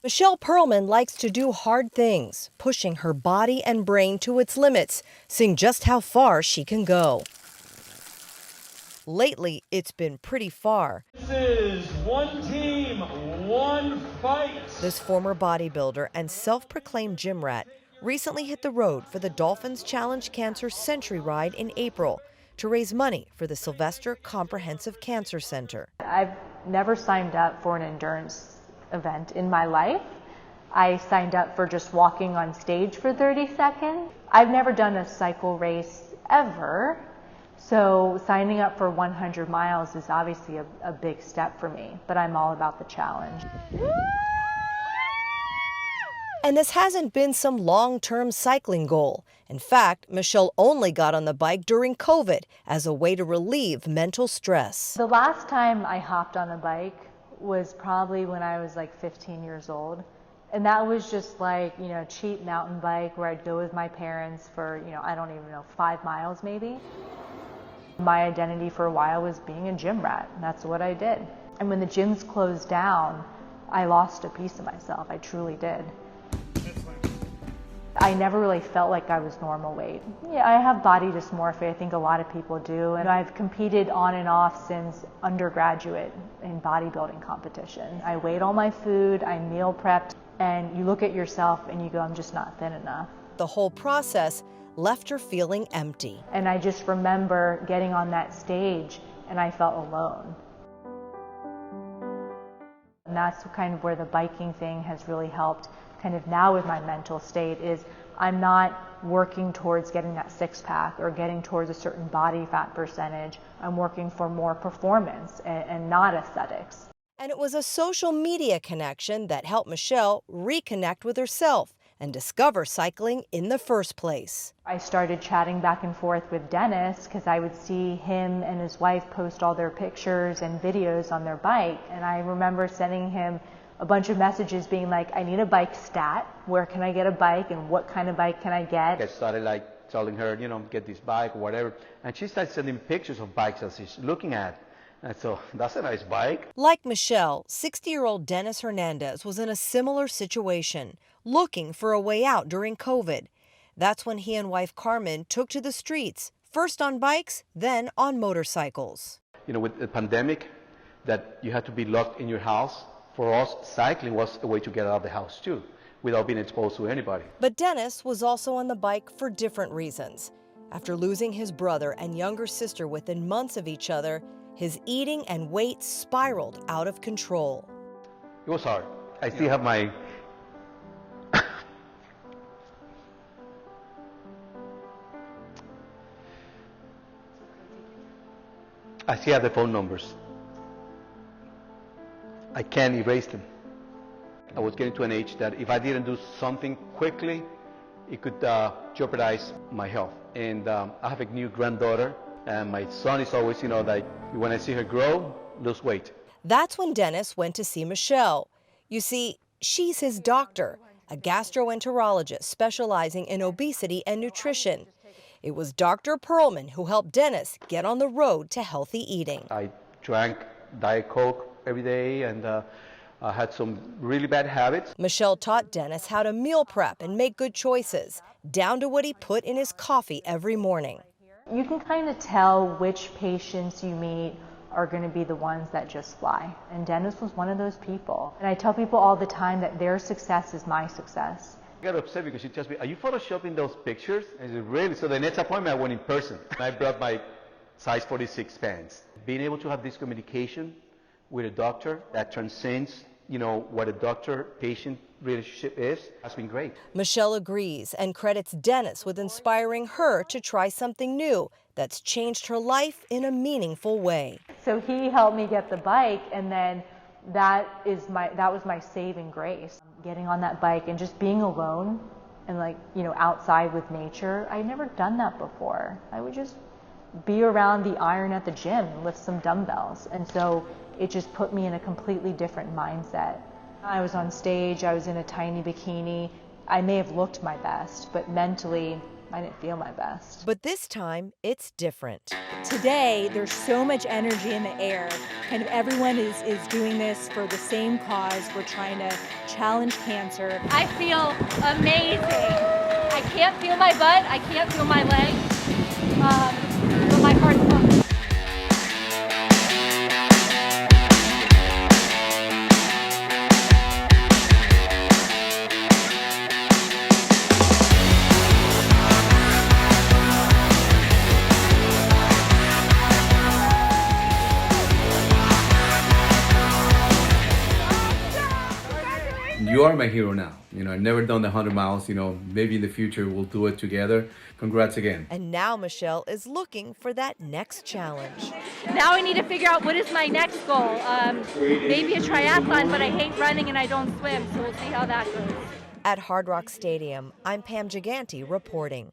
Michelle Pearlman likes to do hard things, pushing her body and brain to its limits, seeing just how far she can go. Lately, it's been pretty far. This is one team, one fight. This former bodybuilder and self-proclaimed gym rat recently hit the road for the Dolphins Challenge Cancer Century Ride in April to raise money for the Sylvester Comprehensive Cancer Center. I've never signed up for an endurance event in my life. I signed up for just walking on stage for 30 seconds. I've never done a cycle race ever. So signing up for 100 miles is obviously a big step for me, but I'm all about the challenge. And this hasn't been some long-term cycling goal. In fact, Michelle only got on the bike during COVID as a way to relieve mental stress. The last time I hopped on a bike was probably when I was like 15 years old. And that was just like, cheap mountain bike where I'd go with my parents for, I don't even know, 5 miles maybe. My identity for a while was being a gym rat, and that's what I did. And when the gyms closed down, I lost a piece of myself. I truly did. I never really felt like I was normal weight. Yeah, I have body dysmorphia. I think a lot of people do. And I've competed on and off since undergraduate in bodybuilding competition. I weighed all my food, I meal prepped, and you look at yourself and you go, I'm just not thin enough. The whole process left her feeling empty. And I just remember getting on that stage and I felt alone. And that's kind of where the biking thing has really helped kind of now with my mental state is I'm not working towards getting that six-pack or getting towards a certain body fat percentage. I'm working for more performance and not aesthetics. And it was a social media connection that helped Michelle reconnect with herself and discover cycling in the first place. I started chatting back and forth with Dennis because I would see him and his wife post all their pictures and videos on their bike. And I remember sending him a bunch of messages being like, I need a bike stat. Where can I get a bike and what kind of bike can I get? I started like telling her, get this bike or whatever. And she started sending pictures of bikes that she's looking at. And so that's a nice bike. Like Michelle, 60-year-old Dennis Hernandez was in a similar situation, looking for a way out during COVID. That's when he and wife Carmen took to the streets, first on bikes, then on motorcycles. With the pandemic, that you had to be locked in your house, for us, cycling was a way to get out of the house too, without being exposed to anybody. But Dennis was also on the bike for different reasons. After losing his brother and younger sister within months of each other, his eating and weight spiraled out of control. It was hard. I still have my I still have the phone numbers. I can't erase them. I was getting to an age that if I didn't do something quickly, it could jeopardize my health. And I have a new granddaughter, and my son is always, like when I see her grow, lose weight. That's when Dennis went to see Michelle. You see, she's his doctor, a gastroenterologist specializing in obesity and nutrition. It was Dr. Pearlman who helped Dennis get on the road to healthy eating. I drank Diet Coke every day, and I had some really bad habits. Michelle taught Dennis how to meal prep and make good choices, down to what he put in his coffee every morning. You can kind of tell which patients you meet are going to be the ones that just fly. And Dennis was one of those people. And I tell people all the time that their success is my success. I got upset because she tells me, are you photoshopping those pictures? I said, really? So the next appointment I went in person. I brought my size 46 pants. Being able to have this communication with a doctor that transcends, what a doctor-patient relationship is, has been great. Michelle agrees and credits Dennis with inspiring her to try something new that's changed her life in a meaningful way. So he helped me get the bike, and then that was my saving grace. Getting on that bike and just being alone and outside with nature. I'd never done that before. I would just be around the iron at the gym and lift some dumbbells. And so it just put me in a completely different mindset. I was on stage, I was in a tiny bikini. I may have looked my best, but mentally I didn't feel my best. But this time, it's different. Today, there's so much energy in the air. Kind of everyone is doing this for the same cause. We're trying to challenge cancer. I feel amazing. I can't feel my butt. I can't feel my legs. But my heart's pumping. You are my hero now. I've never done the 100 miles. Maybe in the future we'll do it together. Congrats again. And now Michelle is looking for that next challenge. Now I need to figure out what is my next goal. Maybe a triathlon, but I hate running and I don't swim, so we'll see how that goes. At Hard Rock Stadium, I'm Pam Giganti reporting.